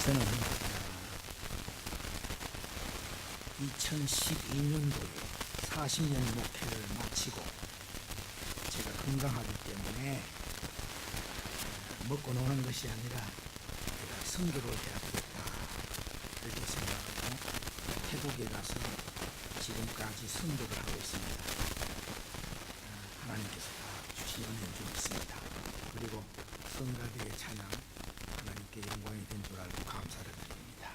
저는 2012년도에 40년 목회를 마치고 제가 건강하기 때문에 먹고 노는 것이 아니라 제가 선교를 해야겠다 이렇게 생각하고 태국에 가서 지금까지 선교를 하고 있습니다. 하나님께서 다 주신 은혜를 좀 있습니다. 그리고 성가대의 찬양 하나님께 영광이 된 줄 알고 감사를 드립니다.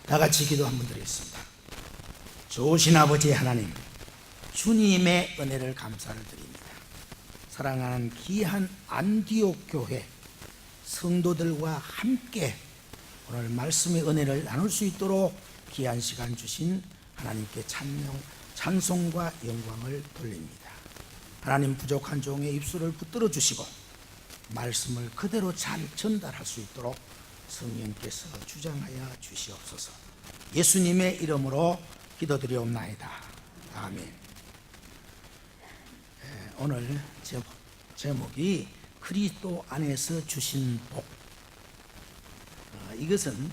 다 같이 기도 한번 드리겠습니다. 좋으신 아버지 하나님, 주님의 은혜를 감사를 드립니다. 사랑하는 귀한 안디옥 교회 성도들과 함께 오늘 말씀의 은혜를 나눌 수 있도록 귀한 시간 주신 하나님께 찬송과 영광을 돌립니다. 하나님, 부족한 종의 입술을 붙들어 주시고 말씀을 그대로 잘 전달할 수 있도록 성령께서 주장하여 주시옵소서. 예수님의 이름으로 기도드리옵나이다. 아멘. 오늘 제목이 그리스도 안에서 주신 복. 이것은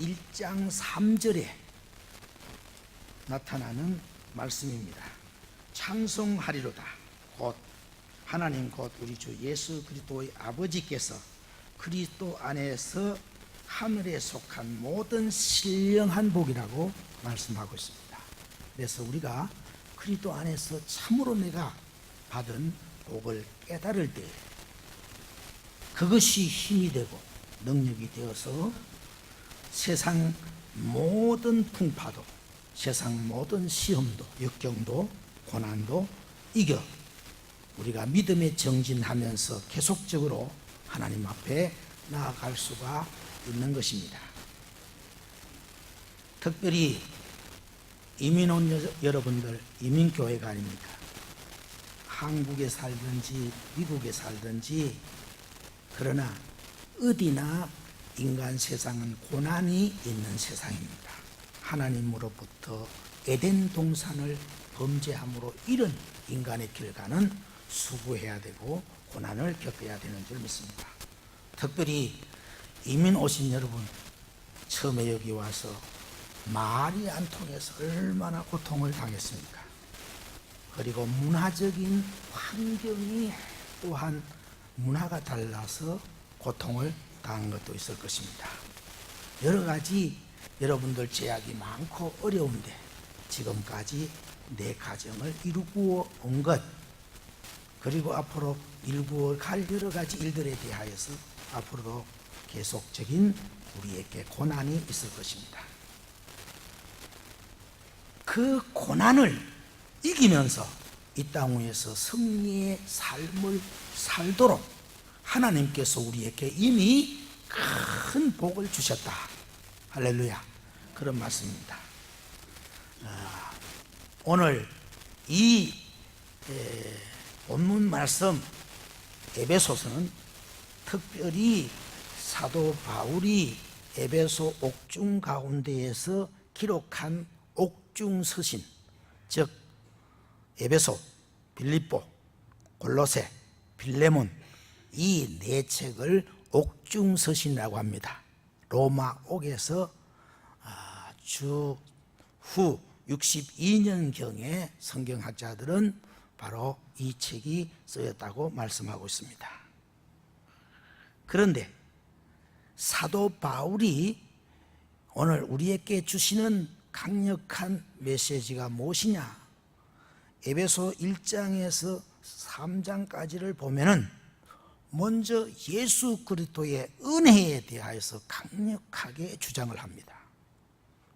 1장 3절에 나타나는 말씀입니다. 찬송하리로다. 곧 하나님 곧 우리 주 예수 그리스도의 아버지께서 그리스도 안에서 하늘에 속한 모든 신령한 복이라고 말씀하고 있습니다. 그래서 우리가 그리스도 안에서 참으로 내가 받은 복을 깨달을 때 그것이 힘이 되고 능력이 되어서 세상 모든 풍파도, 세상 모든 시험도, 역경도, 고난도 이겨 우리가 믿음에 정진하면서 계속적으로 하나님 앞에 나아갈 수가 있는 것입니다. 특별히 이민 온 여러분들, 이민교회가 아닙니까? 한국에 살든지 미국에 살든지, 그러나 어디나 인간 세상은 고난이 있는 세상입니다. 하나님으로부터 에덴 동산을 범죄함으로 이런 인간의 결과는 수고해야 되고 고난을 겪어야 되는 줄 믿습니다. 특별히 이민 오신 여러분, 처음에 여기 와서 말이 안 통해서 얼마나 고통을 당했습니까? 그리고 문화적인 환경이 또한 문화가 달라서 고통을 당한 것도 있을 것입니다. 여러 가지 여러분들 제약이 많고 어려운데 지금까지 내 가정을 이루고 온 것, 그리고 앞으로 일구어 갈 여러 가지 일들에 대하여서 앞으로도 계속적인 우리에게 고난이 있을 것입니다. 그 고난을 이기면서 이 땅 위에서 승리의 삶을 살도록 하나님께서 우리에게 이미 큰 복을 주셨다. 할렐루야. 그런 말씀입니다. 오늘 이 본문 말씀 에베소서는 특별히 사도 바울이 에베소 옥중 가운데에서 기록한 옥중 서신, 즉 에베소, 빌립보, 골로새, 빌레몬 이 네 책을 옥중 서신이라고 합니다. 로마 옥에서 후 62년경에 성경학자들은 바로 이 책이 쓰였다고 말씀하고 있습니다. 그런데 사도 바울이 오늘 우리에게 주시는 강력한 메시지가 무엇이냐? 에베소 1장에서 3장까지를 보면은 먼저 예수 그리스도의 은혜에 대하여서 강력하게 주장을 합니다.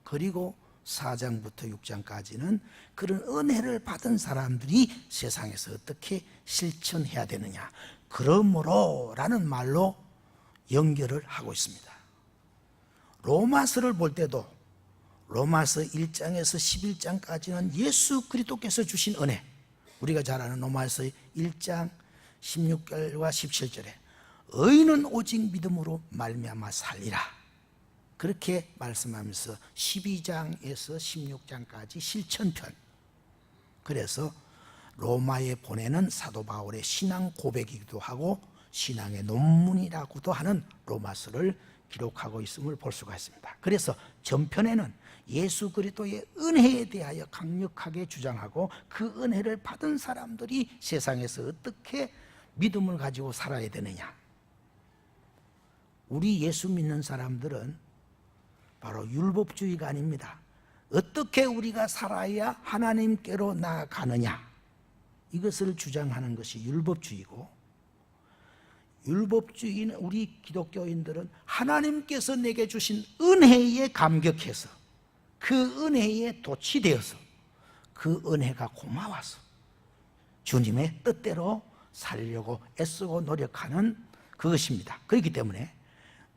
그리고 4장부터 6장까지는 그런 은혜를 받은 사람들이 세상에서 어떻게 실천해야 되느냐, 그러므로 라는 말로 연결을 하고 있습니다. 로마서를 볼 때도 로마서 1장에서 11장까지는 예수 그리스도께서 주신 은혜, 우리가 잘 아는 로마서 1장 16절과 17절에 의인은 오직 믿음으로 말미암아 살리라, 그렇게 말씀하면서 12장에서 16장까지 실천편, 그래서 로마에 보내는 사도 바울의 신앙 고백이기도 하고 신앙의 논문이라고도 하는 로마서를 기록하고 있음을 볼 수가 있습니다. 그래서 전편에는 예수 그리스도의 은혜에 대하여 강력하게 주장하고 그 은혜를 받은 사람들이 세상에서 어떻게 믿음을 가지고 살아야 되느냐. 우리 예수 믿는 사람들은 바로 율법주의가 아닙니다. 어떻게 우리가 살아야 하나님께로 나아가느냐, 이것을 주장하는 것이 율법주의고, 율법주의는 우리 기독교인들은 하나님께서 내게 주신 은혜에 감격해서 그 은혜에 도취되어서 그 은혜가 고마워서 주님의 뜻대로 살려고 애쓰고 노력하는 그것입니다. 그렇기 때문에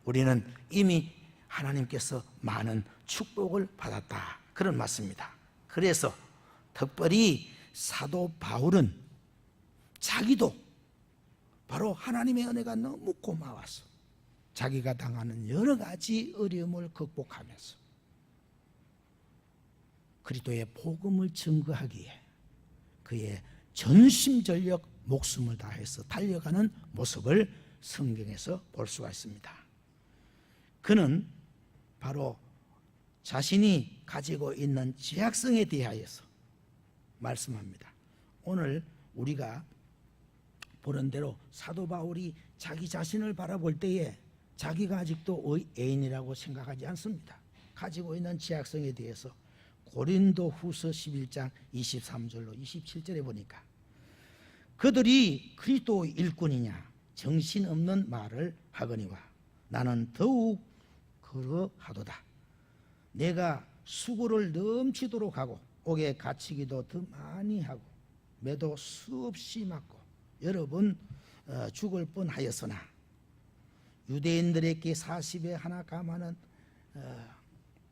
우리는 이미 하나님께서 많은 축복을 받았다, 그런 말씀입니다. 그래서 특별히 사도 바울은 자기도 바로 하나님의 은혜가 너무 고마워서 자기가 당하는 여러 가지 어려움을 극복하면서 그리스도의 복음을 증거하기에 그의 전심전력 목숨을 다해서 달려가는 모습을 성경에서 볼 수가 있습니다. 그는 바로 자신이 가지고 있는 죄악성에 대하여서 말씀합니다. 오늘 우리가 보는 대로 사도 바울이 자기 자신을 바라볼 때에 자기가 아직도 의인이라고 생각하지 않습니다. 가지고 있는 죄악성에 대해서 고린도 후서 11장 23절로 27절에 보니까 그들이 그리스도 일꾼이냐 정신없는 말을 하거니와 나는 더욱 그러하도다. 내가 수고를 넘치도록 하고 옥에 갇히기도 더 많이 하고 매도 수없이 맞고 여러 번 죽을 뻔하였으나 유대인들에게 40에 하나 감하는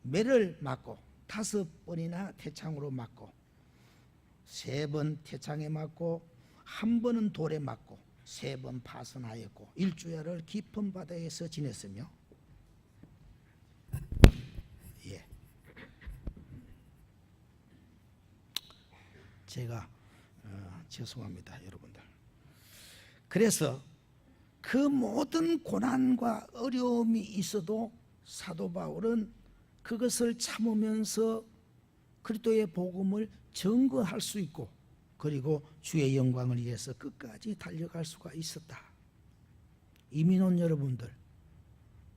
매를 맞고 5번이나 태창으로 맞고 3번 태창에 맞고 1번은 돌에 맞고 3번 파선하였고 일주일을 깊은 바다에서 지냈으며 제가 죄송합니다 여러분들. 그래서 그 모든 고난과 어려움이 있어도 사도 바울은 그것을 참으면서 그리스도의 복음을 증거할 수 있고 그리고 주의 영광을 위해서 끝까지 달려갈 수가 있었다. 이민원 여러분들,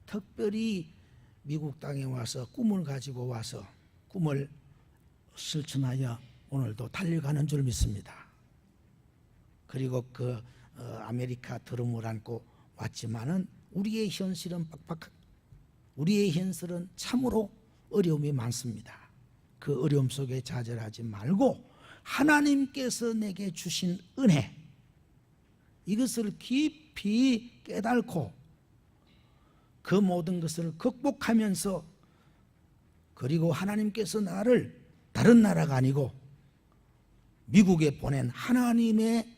특별히 미국 땅에 와서 꿈을 가지고 와서 꿈을 실천하여 오늘도 달려가는 줄 믿습니다. 그리고 아메리카 드럼을 안고 왔지만은 우리의 현실은 우리의 현실은 참으로 어려움이 많습니다. 그 어려움 속에 좌절하지 말고 하나님께서 내게 주신 은혜, 이것을 깊이 깨닫고 그 모든 것을 극복하면서 그리고 하나님께서 나를 다른 나라가 아니고 미국에 보낸 하나님의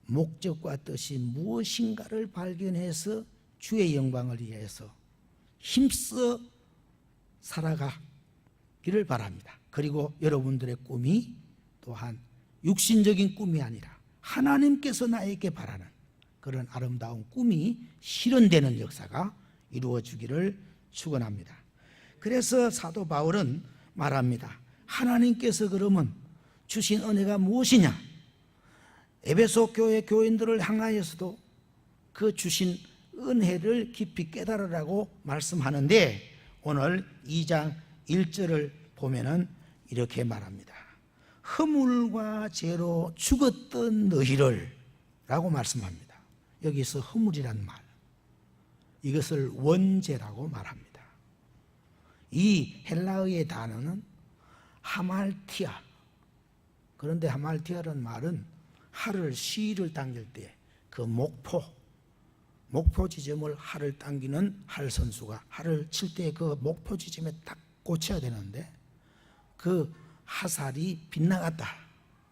목적과 뜻이 무엇인가를 발견해서 주의 영광을 위해서 힘써 살아가기를 바랍니다. 그리고 여러분들의 꿈이 또한 육신적인 꿈이 아니라 하나님께서 나에게 바라는 그런 아름다운 꿈이 실현되는 역사가 이루어지기를 축원합니다. 그래서 사도 바울은 말합니다. 하나님께서 그러면 주신 은혜가 무엇이냐? 에베소 교회 교인들을 향하여서도 그 주신 은혜를 깊이 깨달으라고 말씀하는데 오늘 2장 1절을 보면은 이렇게 말합니다. 허물과 죄로 죽었던 너희를 라고 말씀합니다. 여기서 허물이란 말, 이것을 원죄라고 말합니다. 이 헬라어의 단어는 하말티아. 그런데 하말티아라는 말은 활을 시를 당길 때 그 목표 지점을 활을 당기는 활 선수가 활을 칠 때 그 목표 지점에 딱 꽂혀야 되는데 그 화살이 빗나갔다.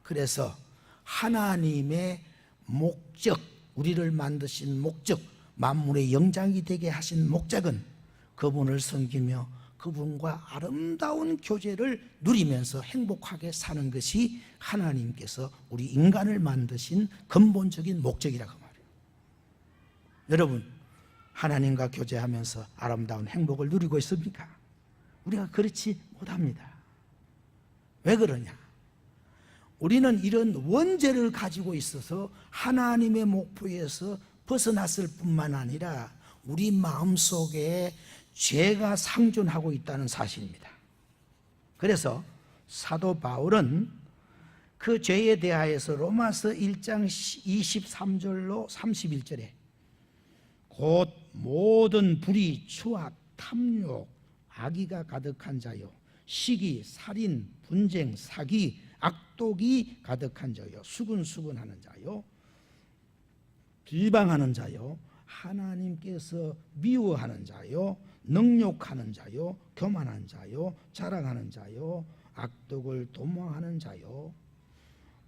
그래서 하나님의 목적, 우리를 만드신 목적, 만물의 영장이 되게 하신 목적은 그분을 섬기며 그분과 아름다운 교제를 누리면서 행복하게 사는 것이 하나님께서 우리 인간을 만드신 근본적인 목적이라고 말해요. 여러분, 하나님과 교제하면서 아름다운 행복을 누리고 있습니까? 우리가 그렇지 못합니다. 왜 그러냐? 우리는 이런 원죄를 가지고 있어서 하나님의 목표에서 벗어났을 뿐만 아니라 우리 마음속에 죄가 상존하고 있다는 사실입니다. 그래서 사도 바울은 그 죄에 대하여서 로마서 1장 23절로 31절에 곧 모든 불의, 추악, 탐욕, 악의가 가득한 자요, 시기, 살인, 분쟁, 사기, 악독이 가득한 자요, 수근수근하는 자요, 비방하는 자요, 하나님께서 미워하는 자요, 능욕하는 자요, 교만한 자요, 자랑하는 자요, 악독을 도모하는 자요,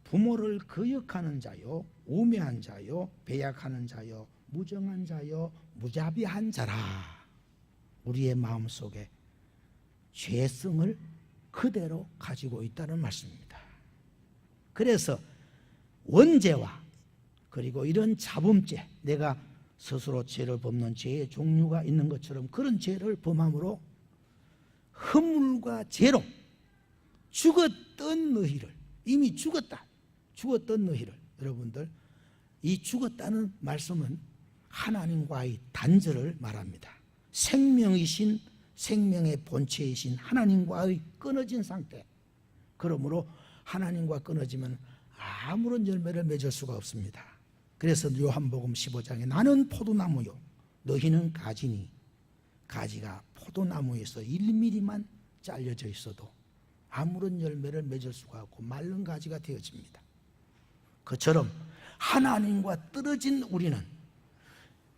부모를 거역하는 자요, 우매한 자요, 배약하는 자요, 무정한 자요, 무자비한 자라. 우리의 마음속에 죄성을 그대로 가지고 있다는 말씀입니다. 그래서 원죄와 그리고 이런 자범죄, 내가 스스로 죄를 범는 죄의 종류가 있는 것처럼 그런 죄를 범함으로 허물과 죄로 죽었던 너희를, 이미 죽었던 너희를, 여러분들, 이 죽었다는 말씀은 하나님과의 단절을 말합니다. 생명이신, 생명의 본체이신 하나님과의 끊어진 상태. 그러므로 하나님과 끊어지면 아무런 열매를 맺을 수가 없습니다. 그래서 요한복음 15장에 나는 포도나무요 너희는 가지니, 가지가 포도나무에서 1mm만 잘려져 있어도 아무런 열매를 맺을 수가 없고 마른 가지가 되어집니다. 그처럼 하나님과 떨어진 우리는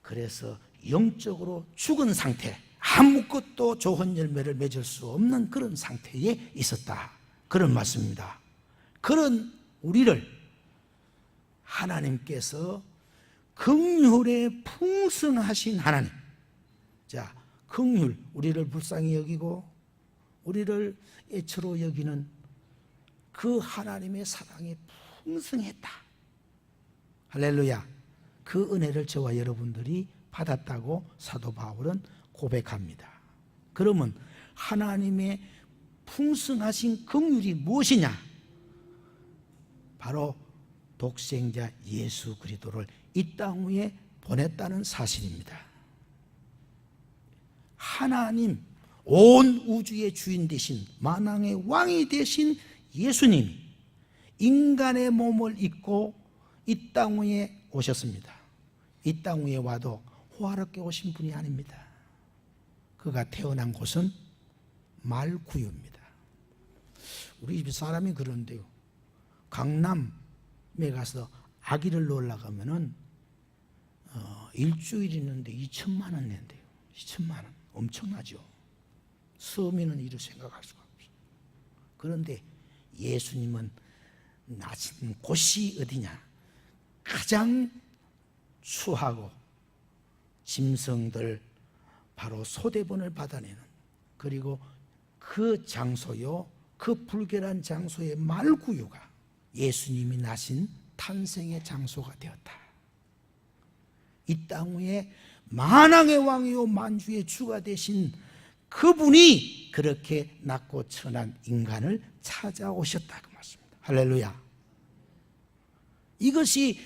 그래서 영적으로 죽은 상태, 아무것도 좋은 열매를 맺을 수 없는 그런 상태에 있었다, 그런 말씀입니다. 그런 우리를 하나님께서 긍휼에 풍성하신 하나님, 자, 긍휼, 우리를 불쌍히 여기고 우리를 애처로 여기는 그 하나님의 사랑이 풍성했다. 할렐루야. 그 은혜를 저와 여러분들이 받았다고 사도 바울은 고백합니다. 그러면 하나님의 풍성하신 긍휼이 무엇이냐? 바로 독생자 예수 그리스도를 이 땅 위에 보냈다는 사실입니다. 하나님, 온 우주의 주인 되신, 만왕의 왕이 되신 예수님이 인간의 몸을 입고 이 땅 위에 오셨습니다. 이 땅 위에 와도 호화롭게 오신 분이 아닙니다. 그가 태어난 곳은 말구유입니다. 우리 집 사람이 그런데요, 강남에 가서 아기를 놓으려고 하면은 일주일 있는데 2천만 원 낸대요. 2천만 원, 엄청나죠. 서민은 이를 생각할 수가 없어요. 그런데 예수님은 나신 곳이 어디냐? 가장 추하고 짐승들, 바로 소대본을 받아내는, 그리고 그 장소요, 그 불결한 장소의 말구유가 예수님이 나신 탄생의 장소가 되었다. 이 땅 위에 만왕의 왕이요 만주의 주가 되신 그분이 그렇게 낮고 천한 인간을 찾아오셨다, 그 말씀입니다. 할렐루야. 이것이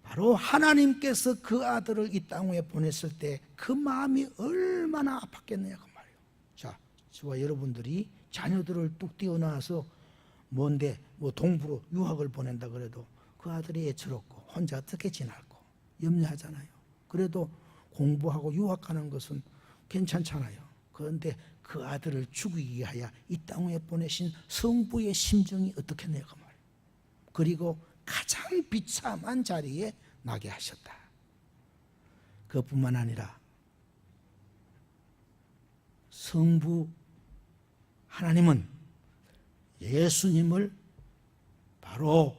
바로 하나님께서 그 아들을 이 땅 위에 보냈을 때 그 마음이 얼마나 아팠겠느냐 그 말이에요. 자, 저와 여러분들이 자녀들을 뚝 띄어놔서 뭔데 뭐 동부로 유학을 보낸다 그래도 그 아들이 애처롭고 혼자 어떻게 지날고 염려하잖아요. 그래도 공부하고 유학 가는 것은 괜찮잖아요. 그런데 그 아들을 죽이기 위하여 이 땅 위에 보내신 성부의 심정이 어떻겠네요 그 말이에요. 그리고 가장 비참한 자리에 나게 하셨다. 그것뿐만 아니라 성부 하나님은 예수님을 바로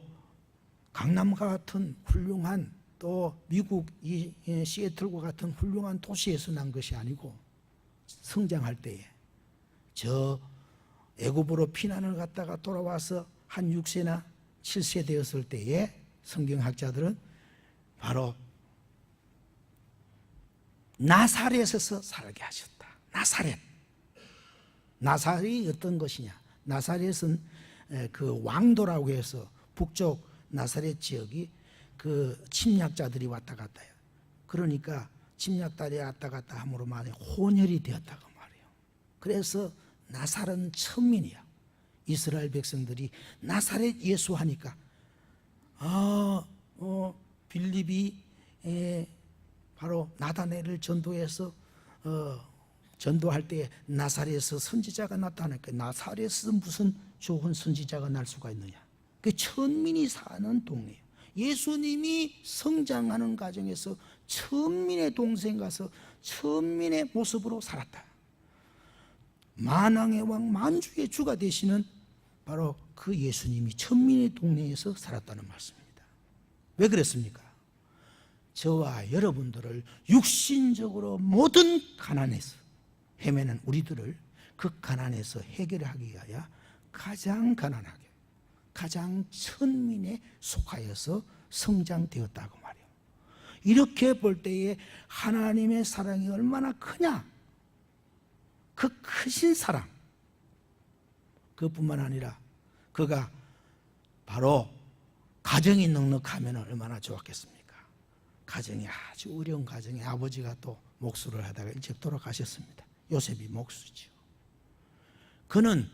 강남과 같은 훌륭한, 또 미국 이 시애틀과 같은 훌륭한 도시에서 난 것이 아니고 성장할 때에 저 애굽으로 피난을 갔다가 돌아와서 한 6세나 7세 되었을 때에 성경학자들은 바로 나사렛에서 살게 하셨다. 나사렛이 어떤 것이냐? 나사렛은 그 왕도라고 해서 북쪽 나사렛 지역이 그 침략자들이 왔다 갔다 해요. 그러니까 침략자들이 왔다 갔다 함으로 말해 혼혈이 되었다고 말해요. 그래서 나사렛은 천민이야. 이스라엘 백성들이 나사렛 예수 하니까 빌립이 바로 나다넬을 전도해서 전도할 때 나사렛에서 선지자가 나타나니까 나사렛에서 무슨 좋은 선지자가 날 수가 있느냐? 그 천민이 사는 동네예요. 예수님이 성장하는 과정에서 천민의 동생 가서 천민의 모습으로 살았다. 만왕의 왕 만주의 주가 되시는 바로 그 예수님이 천민의 동네에서 살았다는 말씀입니다. 왜 그랬습니까? 저와 여러분들을 육신적으로 모든 가난에서 헤매는 우리들을 그 가난에서 해결하기 위하여 가장 가난하게, 가장 천민에 속하여서 성장되었다고 말이에요. 이렇게 볼 때에 하나님의 사랑이 얼마나 크냐? 그 크신 사랑, 그뿐만 아니라 그가 바로 가정이 넉넉하면 얼마나 좋았겠습니까? 가정이 아주 어려운 가정에 아버지가 또 목수를 하다가 일찍 돌아가셨습니다. 요셉이 목수죠. 그는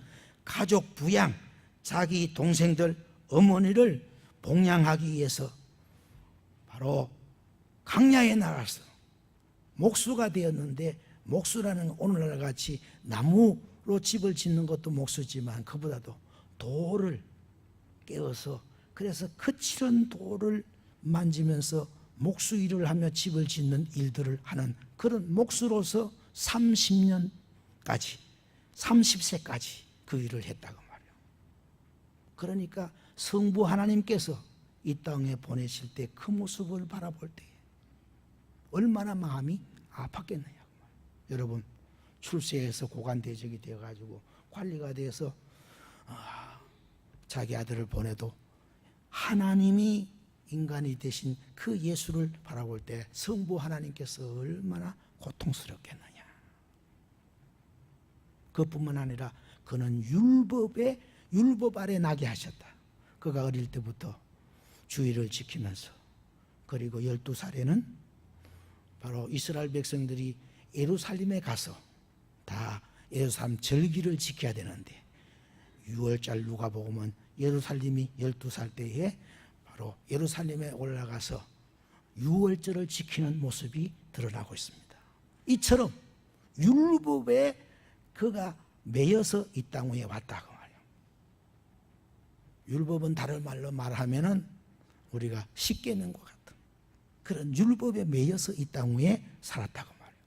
가족 부양, 자기 동생들, 어머니를 봉양하기 위해서 바로 강야에 나가서 목수가 되었는데, 목수라는 오늘날 같이 나무로 집을 짓는 것도 목수지만 그보다도 돌을 깨어서, 그래서 거칠은 돌을 만지면서 목수 일을 하며 집을 짓는 일들을 하는 그런 목수로서 30세까지 그 일을 했다고 말이에요. 그러니까 성부 하나님께서 이 땅에 보내실 때 그 모습을 바라볼 때 얼마나 마음이 아팠겠느냐고 말이에요. 여러분, 출세해서 고관대적이 되어가지고 관리가 돼서 자기 아들을 보내도 하나님이 인간이 되신 그 예수를 바라볼 때 성부 하나님께서 얼마나 고통스럽겠느냐. 그뿐만 아니라 그는 율법 아래 나게 하셨다. 그가 어릴 때부터 주의를 지키면서, 그리고 12살에는 바로 이스라엘 백성들이 예루살렘에 가서 다 예루살렘 절기를 지켜야 되는데 6월절 누가복음은 예루살렘이 12살 때에 바로 예루살렘에 올라가서 6월절을 지키는 모습이 드러나고 있습니다. 이처럼 율법에 그가 매여서 이 땅 위에 왔다고 말이에요. 율법은 다른 말로 말하면은 우리가 십계명과 같은 그런 율법에 매여서 이 땅 위에 살았다고 말이에요.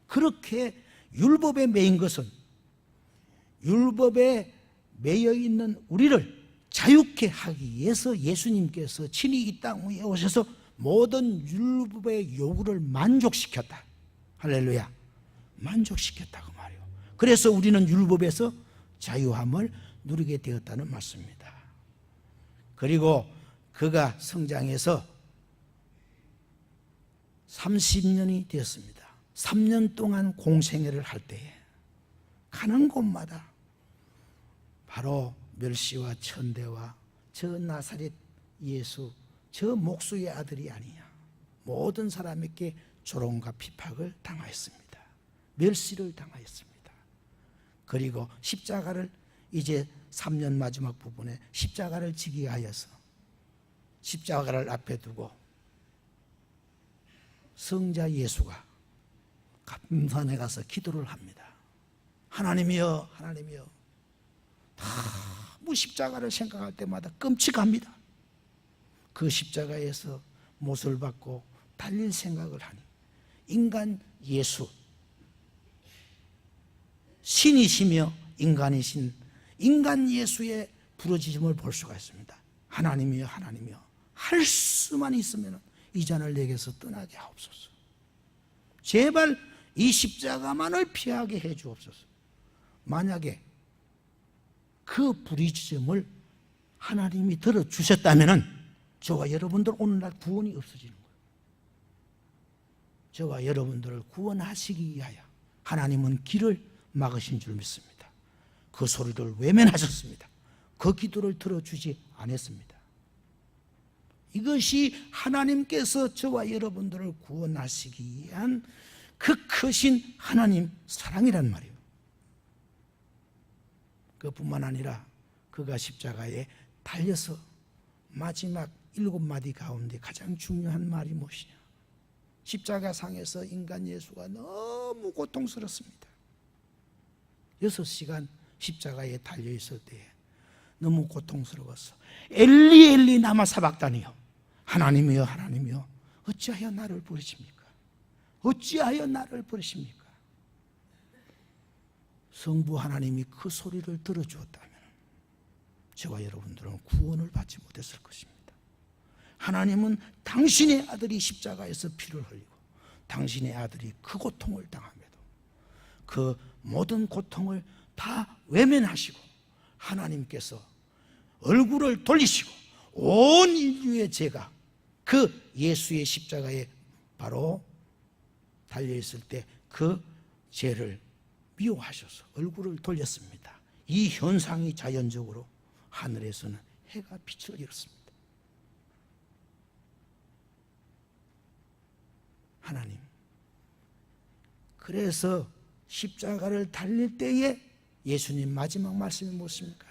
그렇게 율법에 매인 것은 율법에 매여 있는 우리를 자유케 하기 위해서 예수님께서 친히 이 땅 위에 오셔서 모든 율법의 요구를 만족시켰다. 할렐루야. 만족시켰다고 말이에요. 그래서 우리는 율법에서 자유함을 누리게 되었다는 말씀입니다. 그리고 그가 성장해서 30년이 되었습니다. 3년 동안 공생애를 할 때에 가는 곳마다 바로 멸시와 천대와 저 나사렛 예수, 저 목수의 아들이 아니냐, 모든 사람에게 조롱과 핍박을 당하였습니다. 멸시를 당하였습니다. 그리고 십자가를 이제 3년 마지막 부분에 십자가를 지기 하여서 십자가를 앞에 두고 성자 예수가 감산에 가서 기도를 합니다. 하나님이여, 하나님이여. 뭐 십자가를 생각할 때마다 끔찍합니다. 그 십자가에서 못을 받고 달릴 생각을 하니 인간 예수, 신이시며 인간이신 인간 예수의 부르짖음을 볼 수가 있습니다. 하나님이여, 하나님이여. 할 수만 있으면 이 잔을 내게서 떠나게 하옵소서. 제발 이 십자가만을 피하게 해 주옵소서. 만약에 그 부르짖음을 하나님이 들어주셨다면 저와 여러분들 오늘날 구원이 없어지는 거예요. 저와 여러분들을 구원하시기 위하여 하나님은 길을 막으신 줄 믿습니다. 그 소리를 외면하셨습니다. 그 기도를 들어주지 않았습니다. 이것이 하나님께서 저와 여러분들을 구원하시기 위한 그 크신 하나님 사랑이란 말이에요. 그뿐만 아니라 그가 십자가에 달려서 마지막 7마디 가운데 가장 중요한 말이 무엇이냐? 십자가상에서 인간 예수가 너무 고통스럽습니다. 6시간 십자가에 달려있을 때에 너무 고통스러웠어. 엘리 엘리 라마 사박다니요, 하나님이여 하나님이여 어찌하여 나를 부르십니까? 어찌하여 나를 부르십니까? 성부 하나님이 그 소리를 들어주었다면 저와 여러분들은 구원을 받지 못했을 것입니다. 하나님은 당신의 아들이 십자가에서 피를 흘리고 당신의 아들이 그 고통을 당함에도 그 모든 고통을 다 외면하시고 하나님께서 얼굴을 돌리시고 온 인류의 죄가 그 예수의 십자가에 바로 달려있을 때 그 죄를 미워하셔서 얼굴을 돌렸습니다. 이 현상이 자연적으로 하늘에서는 해가 빛을 잃었습니다. 하나님, 그래서 십자가를 달릴 때에 예수님 마지막 말씀이 무엇입니까?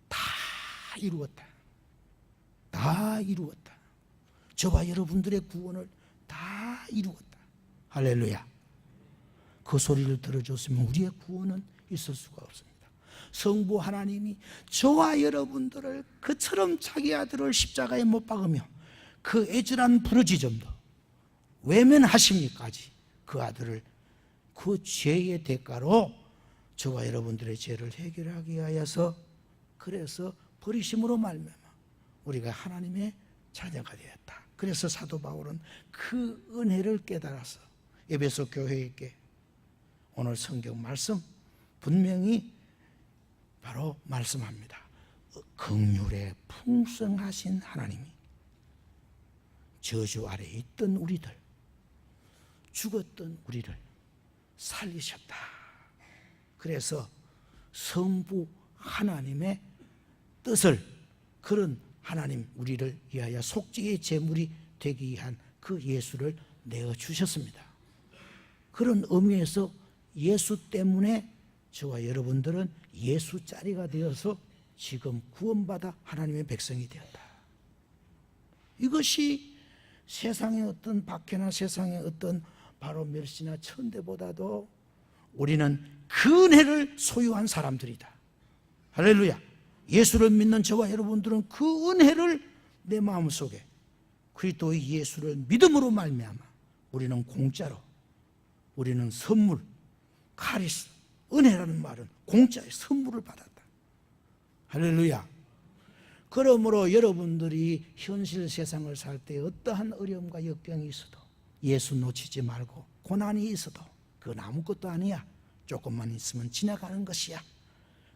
다 이루었다. 다 이루었다. 저와 여러분들의 구원을 다 이루었다. 할렐루야. 그 소리를 들어줬으면 우리의 구원은 있을 수가 없습니다. 성부 하나님이 저와 여러분들을 그처럼 자기 아들을 십자가에 못 박으며 그 애절한 부르짖음도 외면하심이까지 그 아들을 그 죄의 대가로 저와 여러분들의 죄를 해결하기 위하여서, 그래서 버리심으로 말미암아 우리가 하나님의 자녀가 되었다. 그래서 사도 바울은 그 은혜를 깨달아서 에베소 교회에게 오늘 성경 말씀 분명히 바로 말씀합니다. 긍휼에 풍성하신 하나님이 저주 아래에 있던 우리들, 죽었던 우리를 살리셨다. 그래서 성부 하나님의 뜻을, 그런 하나님 우리를 위하여 속죄의 제물이 되기 위한 그 예수를 내어주셨습니다. 그런 의미에서 예수 때문에 저와 여러분들은 예수짜리가 되어서 지금 구원받아 하나님의 백성이 되었다. 이것이 세상의 어떤 박해나 세상의 어떤 바로 멸시나 천대보다도 우리는 그 은혜를 소유한 사람들이다. 할렐루야. 예수를 믿는 저와 여러분들은 그 은혜를 내 마음속에 그리스도의 예수를 믿음으로 말미암아 우리는 공짜로, 우리는 선물, 카리스, 은혜라는 말은 공짜의 선물을 받았다. 할렐루야. 그러므로 여러분들이 현실 세상을 살 때 어떠한 어려움과 역경이 있어도 예수 놓치지 말고, 고난이 있어도 그건 아무것도 아니야, 조금만 있으면 지나가는 것이야,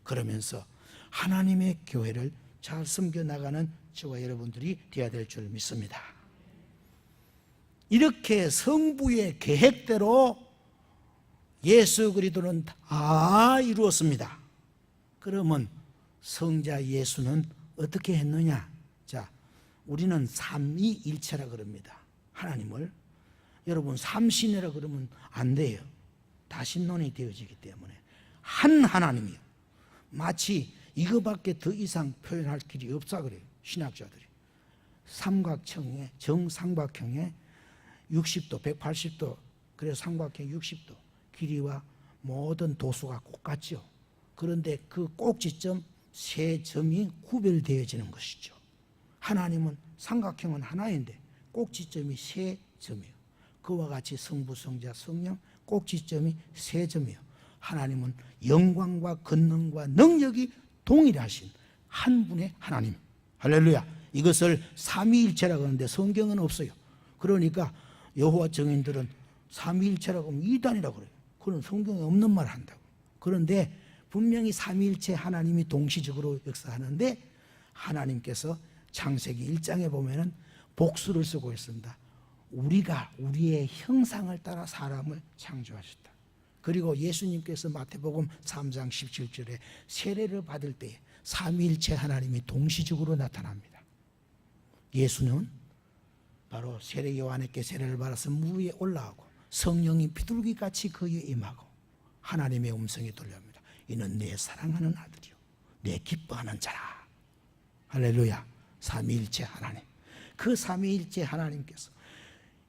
그러면서 하나님의 교회를 잘 섬겨나가는 저와 여러분들이 되어야 될 줄 믿습니다. 이렇게 성부의 계획대로 예수 그리스도는 다 이루었습니다. 그러면 성자 예수는 어떻게 했느냐? 자, 우리는 삼위일체라 그럽니다. 하나님을 여러분 삼신이라 그러면 안 돼요. 다신론이 되어지기 때문에 한 하나님이요. 마치 이거밖에 더 이상 표현할 길이 없어 그래요, 신학자들이. 삼각형에, 정삼각형에 60도, 180도, 그래서 삼각형 60도, 길이와 모든 도수가 똑같죠. 그런데 그 꼭지점 세 점이 구별되어지는 것이죠. 하나님은 삼각형은 하나인데 꼭지점이 세 점이에요. 그와 같이 성부, 성자, 성령 꼭지점이 세 점이에요. 하나님은 영광과 권능과 능력이 동일하신 한 분의 하나님. 할렐루야. 이것을 삼위일체라고 하는데 성경은 없어요. 그러니까 여호와 증인들은 삼위일체라고 하면 이단이라고 그래요. 그런 성경에 없는 말 한다고. 그런데 분명히 삼위일체 하나님이 동시적으로 역사하는데 하나님께서 창세기 1장에 보면은 복수를 쓰고 있습니다. 우리가 우리의 형상을 따라 사람을 창조하셨다. 그리고 예수님께서 마태복음 3장 17절에 세례를 받을 때에 삼위일체 하나님이 동시적으로 나타납니다. 예수는 바로 세례 요한에게 세례를 받아서 물 위에 올라가고 성령이 비둘기같이 그에 임하고 하나님의 음성이 들려옵니다. 이는 내 사랑하는 아들이요 내 기뻐하는 자라. 할렐루야. 삼위일체 하나님, 그 삼위일체 하나님께서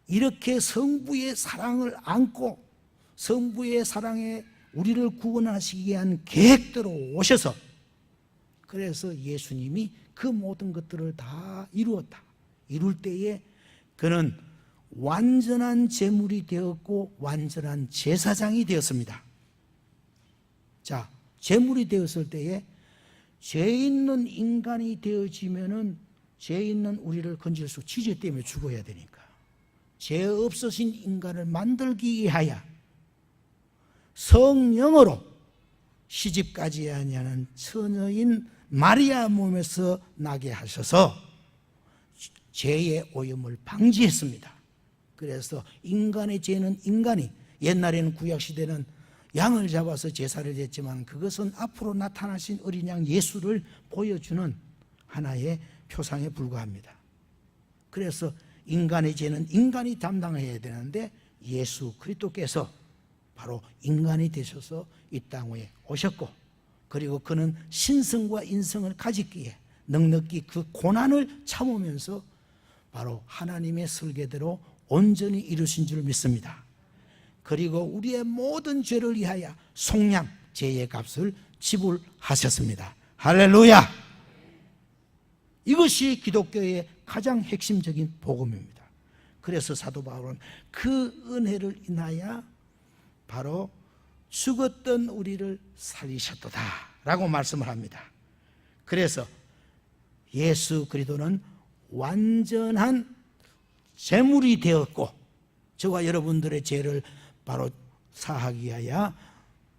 이렇게 성부의 사랑을 안고 성부의 사랑에 우리를 구원하시기 위한 계획대로 오셔서, 그래서 예수님이 그 모든 것들을 다 이루었다. 이룰 때에 그는 완전한 제물이 되었고 완전한 제사장이 되었습니다. 자, 제물이 되었을 때에 죄 있는 인간이 되어지면은 죄 있는 우리를 건질 수, 지죄 때문에 죽어야 되니까 죄 없으신 인간을 만들기 위하여 성령으로 시집까지 아니하는 처녀인 마리아 몸에서 나게 하셔서 죄의 오염을 방지했습니다. 그래서 인간의 죄는 인간이, 옛날에는 구약시대는 양을 잡아서 제사를 했지만 그것은 앞으로 나타나신 어린 양 예수를 보여주는 하나의 표상에 불과합니다. 그래서 인간의 죄는 인간이 담당해야 되는데 예수 그리스도께서 바로 인간이 되셔서 이 땅에 오셨고, 그리고 그는 신성과 인성을 가지기에 넉넉히 그 고난을 참으면서 바로 하나님의 설계대로 온전히 이루신 줄 믿습니다. 그리고 우리의 모든 죄를 위하여 속량 죄의 값을 지불하셨습니다. 할렐루야. 이것이 기독교의 가장 핵심적인 복음입니다. 그래서 사도 바울은 그 은혜를 인하여 바로 죽었던 우리를 살리셨도다 라고 말씀을 합니다. 그래서 예수 그리스도는 완전한 제물이 되었고, 저와 여러분들의 죄를 바로 사하기 위하여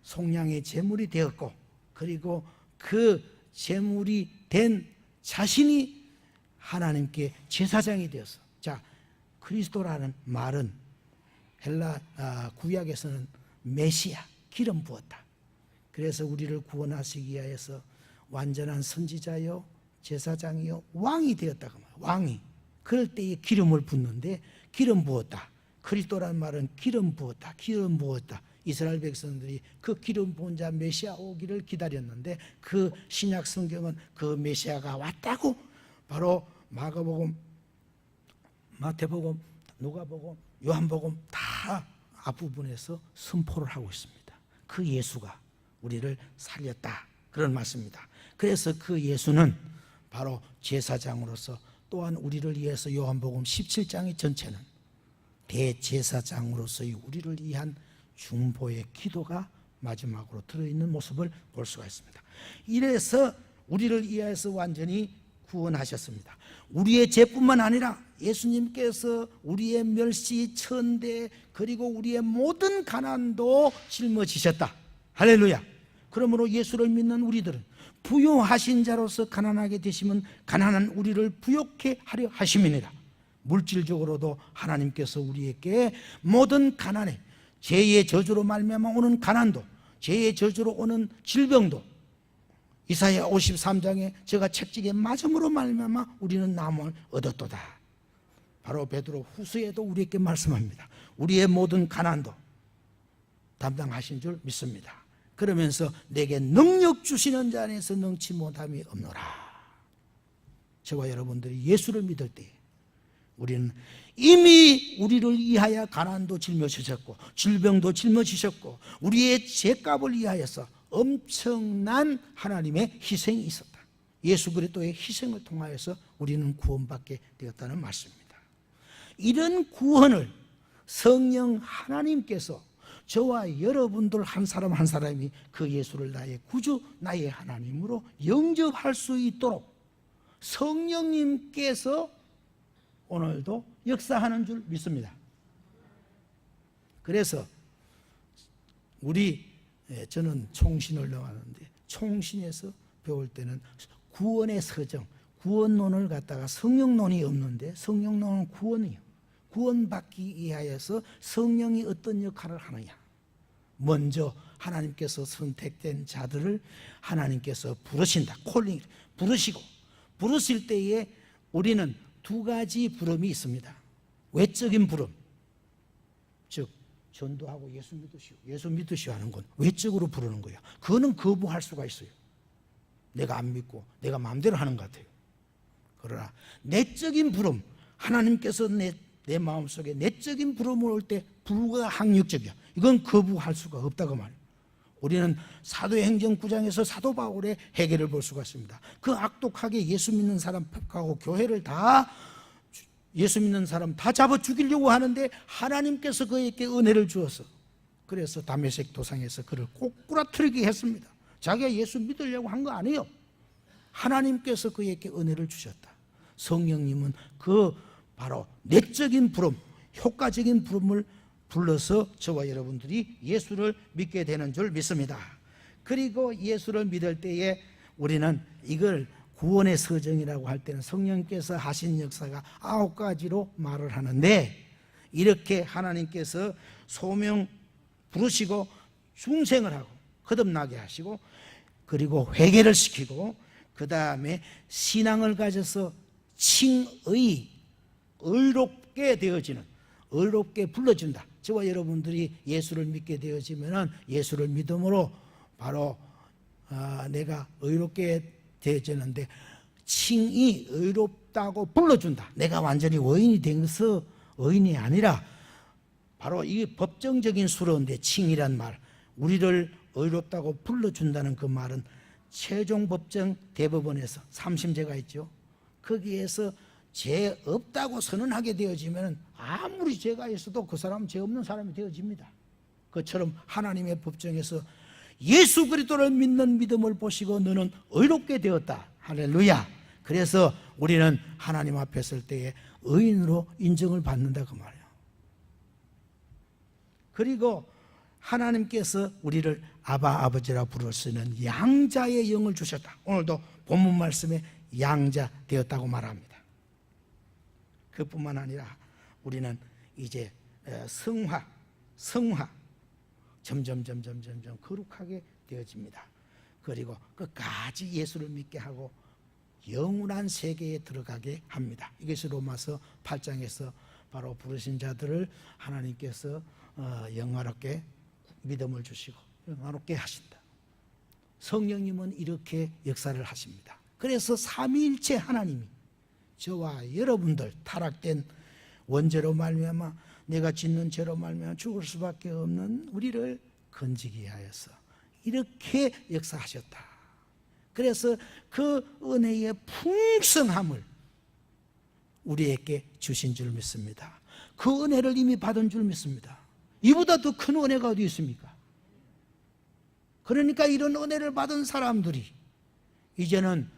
속량의 제물이 되었고, 그리고 그 제물이 된 자신이 하나님께 제사장이 되었어. 자, 그리스도라는 말은 헬라 구약에서는 메시아, 기름 부었다. 그래서 우리를 구원하시기 위해서 완전한 선지자요 제사장이요 왕이 되었다. 왕이 그럴 때에 기름을 붓는데 기름 부었다. 그리스도란 말은 기름 부었다, 기름 부었다. 이스라엘 백성들이 그 기름 부은 자 메시아 오기를 기다렸는데 그 신약 성경은 그 메시아가 왔다고 바로 마가복음, 마태복음, 누가복음, 요한복음 다 앞부분에서 선포를 하고 있습니다. 그 예수가 우리를 살렸다, 그런 말씀입니다. 그래서 그 예수는 바로 제사장으로서, 또한 우리를 위해서 요한복음 17장의 전체는 대제사장으로서의 우리를 위한 중보의 기도가 마지막으로 들어있는 모습을 볼 수가 있습니다. 이래서 우리를 위해서 완전히 구원하셨습니다. 우리의 죄뿐만 아니라 예수님께서 우리의 멸시, 천대, 그리고 우리의 모든 가난도 짊어지셨다. 할렐루야. 그러므로 예수를 믿는 우리들은 부요하신 자로서 가난하게 되시면 가난한 우리를 부욕해 하려 하심이니라. 물질적으로도 하나님께서 우리에게 모든 가난에, 죄의 저주로 말미암아 오는 가난도, 죄의 저주로 오는 질병도, 이사야 53장에 제가 채찍에 맞음으로 말미암아 우리는 남을 얻었도다. 바로 베드로 후서에도 우리에게 말씀합니다. 우리의 모든 가난도 담당하신 줄 믿습니다. 그러면서 내게 능력 주시는 자 안에서 능치 못함이 없노라. 저와 여러분들이 예수를 믿을 때 우리는 이미 우리를 위하여 가난도 짊어지셨고 질병도 짊어지셨고 우리의 죄값을 위하여서 엄청난 하나님의 희생이 있었다. 예수 그리스도의 희생을 통하여서 우리는 구원받게 되었다는 말씀입니다. 이런 구원을 성령 하나님께서 저와 여러분들 한 사람 한 사람이 그 예수를 나의 구주, 나의 하나님으로 영접할 수 있도록 성령님께서 오늘도 역사하는 줄 믿습니다. 그래서 저는 총신을 나왔는데 총신에서 배울 때는 구원의 서정, 구원론을 갖다가 성령론이 없는데 성령론은 구원이에요. 구원받기 위하여서 성령이 어떤 역할을 하느냐. 먼저 하나님께서 선택된 자들을 하나님께서 부르신다. 콜링, 부르시고, 부르실 때에 우리는 두 가지 부름이 있습니다. 외적인 부름, 즉 전도하고 예수 믿으시오 하는 건 외적으로 부르는 거예요. 그거는 거부할 수가 있어요. 내가 안 믿고 내가 마음대로 하는 것 같아요. 그러나 내적인 부름, 하나님께서 내 마음속에 내적인 부름을 올 때 불가항력적이야. 이건 거부할 수가 없다고 말이에요. 우리는 사도행전 9장에서 사도 바울의 해결을 볼 수가 있습니다. 그 악독하게 예수 믿는 사람 핍하고 교회를 다 예수 믿는 사람 다 잡아 죽이려고 하는데 하나님께서 그에게 은혜를 주어서, 그래서 다메섹 도상에서 그를 꼬꾸라뜨리게 했습니다. 자기가 예수 믿으려고 한 거 아니에요. 하나님께서 그에게 은혜를 주셨다. 성령님은 그 바로 내적인 부름, 효과적인 부름을 불러서 저와 여러분들이 예수를 믿게 되는 줄 믿습니다. 그리고 예수를 믿을 때에 우리는 이걸 구원의 서정이라고 할 때는 성령께서 하신 역사가 9가지로 말을 하는데, 이렇게 하나님께서 소명 부르시고 중생을 하고 거듭나게 하시고, 그리고 회개를 시키고, 그 다음에 신앙을 가져서 칭의, 의롭게 되어지는, 의롭게 불러준다. 저와 여러분들이 예수를 믿게 되어지면 예수를 믿음으로 바로 내가 의롭게 되어지는데, 칭이 의롭다고 불러준다. 내가 완전히 의인이 되어서 의인이 아니라 바로 이 법정적인 수로인데, 칭이란 말, 우리를 의롭다고 불러준다는 그 말은 최종법정 대법원에서 3심제가 있죠. 거기에서 죄 없다고 선언하게 되어지면 아무리 죄가 있어도 그 사람은 죄 없는 사람이 되어집니다. 그처럼 하나님의 법정에서 예수 그리스도를 믿는 믿음을 보시고 너는 의롭게 되었다. 할렐루야. 그래서 우리는 하나님 앞에 설 때에 의인으로 인정을 받는다 그 말이에요. 그리고 하나님께서 우리를 아바 아버지라 부를 수 있는 양자의 영을 주셨다. 오늘도 본문 말씀에 양자 되었다고 말합니다. 그뿐만 아니라 우리는 이제 성화 점점 거룩하게 되어집니다. 그리고 끝까지 예수를 믿게 하고 영원한 세계에 들어가게 합니다. 이것이 로마서 8장에서 바로 부르신 자들을 하나님께서 영화롭게 믿음을 주시고 영화롭게 하신다. 성령님은 이렇게 역사를 하십니다. 그래서 삼위일체 하나님이 저와 여러분들 타락된 원죄로 말미암아 내가 짓는 죄로 말미암아 죽을 수밖에 없는 우리를 건지기 위하여서 이렇게 역사하셨다. 그래서 그 은혜의 풍성함을 우리에게 주신 줄 믿습니다. 그 은혜를 이미 받은 줄 믿습니다. 이보다 더 큰 은혜가 어디 있습니까? 그러니까 이런 은혜를 받은 사람들이 이제는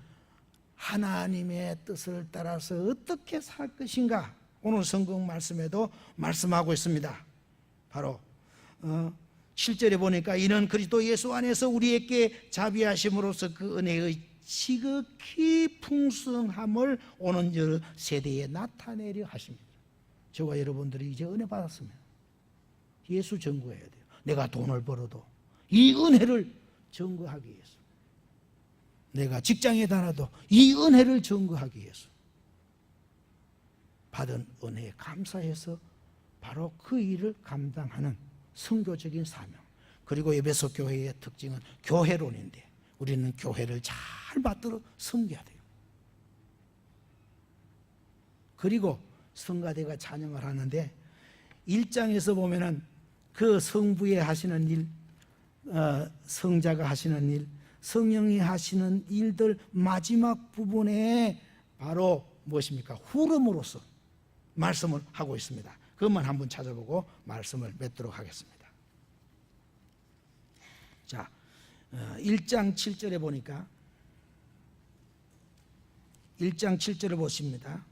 하나님의 뜻을 따라서 어떻게 살 것인가, 오늘 성경 말씀에도 말씀하고 있습니다. 바로 7절에 보니까 이는 그리스도 예수 안에서 우리에게 자비하심으로써 그 은혜의 지극히 풍성함을 오는 여러 세대에 나타내려 하십니다. 저와 여러분들이 이제 은혜 받았으면 예수 증거해야 돼요. 내가 돈을 벌어도 이 은혜를 증거하기 위해서, 내가 직장에 다녀도 이 은혜를 증거하기 위해서 받은 은혜에 감사해서 바로 그 일을 감당하는 선교적인 사명. 그리고 에베소 교회의 특징은 교회론인데 우리는 교회를 잘 받들어 섬겨야 돼요. 그리고 성가대가 찬양을 하는데 1장에서 보면은 그 성부에 하시는 일, 성자가 하시는 일, 성령이 하시는 일들 마지막 부분에 바로 무엇입니까? 후름으로서 말씀을 하고 있습니다. 그것만 한번 찾아보고 말씀을 맺도록 하겠습니다. 자, 1장 7절에 보니까 1장 7절을 보십니다.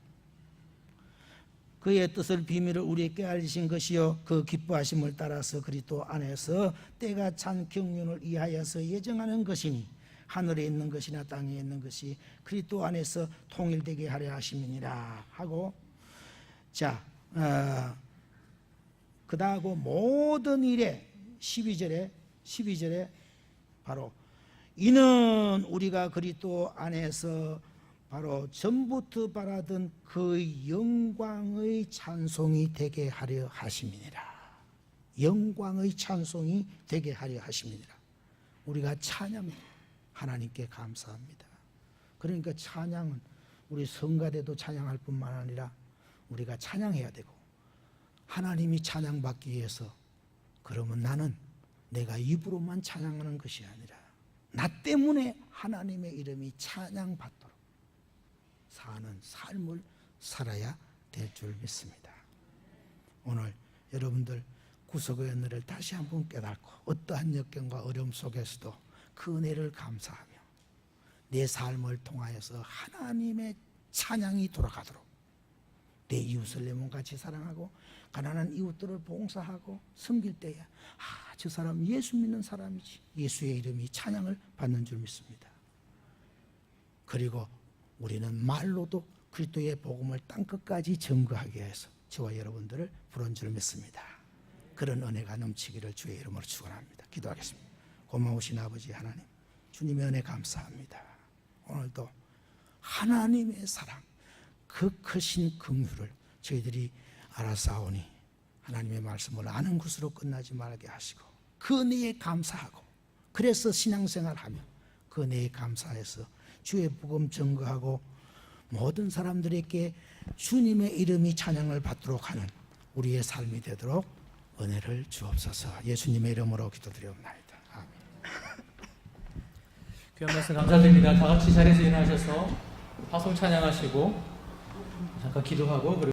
그의 뜻을 비밀을 우리에게 알리신 것이요 그 기뻐하심을 따라서 그리스도 안에서 때가 찬 경륜을 이하여서 예정하는 것이니 하늘에 있는 것이나 땅에 있는 것이 그리스도 안에서 통일되게 하려 하심이니라 하고, 자 그다고 모든 일에 12절에 바로 이는 우리가 그리스도 안에서 바로 전부터 바라던 그 영광의 찬송이 되게 하려 하심이니라. 영광의 찬송이 되게 하려 하심이니라. 우리가 찬양해 하나님께 감사합니다. 그러니까 찬양은 우리 성가대도 찬양할 뿐만 아니라 우리가 찬양해야 되고, 하나님이 찬양받기 위해서, 그러면 나는 내가 입으로만 찬양하는 것이 아니라 나 때문에 하나님의 이름이 찬양받도록 사는 삶을 살아야 될 줄 믿습니다. 오늘 여러분들 구속의 은혜를 다시 한번 깨닫고 어떠한 역경과 어려움 속에서도 그 은혜를 감사하며 내 삶을 통하여서 하나님의 찬양이 돌아가도록, 내 이웃을 내 몸같이 사랑하고 가난한 이웃들을 봉사하고 섬길 때에 저 사람 예수 믿는 사람이지, 예수의 이름이 찬양을 받는 줄 믿습니다. 그리고 우리는 말로도 그리스도의 복음을 땅끝까지 증거하기 위해서 저와 여러분들을 부른 줄 믿습니다. 그런 은혜가 넘치기를 주의 이름으로 축원합니다. 기도하겠습니다. 고마우신 아버지 하나님, 주님의 은혜 감사합니다. 오늘도 하나님의 사랑, 그 크신 긍휼을 저희들이 알아싸우니 하나님의 말씀을 아는 것으로 끝나지 말게 하시고 그 은혜에 감사하고, 그래서 신앙생활하며 그 은혜에 감사해서 주의 복음 증거하고 모든 사람들에게 주님의 이름이 찬양을 받도록 하는 우리의 삶이 되도록 은혜를 주옵소서. 예수님의 이름으로 기도드리옵나이다. 아멘. 귀한 말씀 감사드립니다. 다 같이 자리에서 일어나셔서 화성 찬양하시고 잠깐 기도하고, 그리고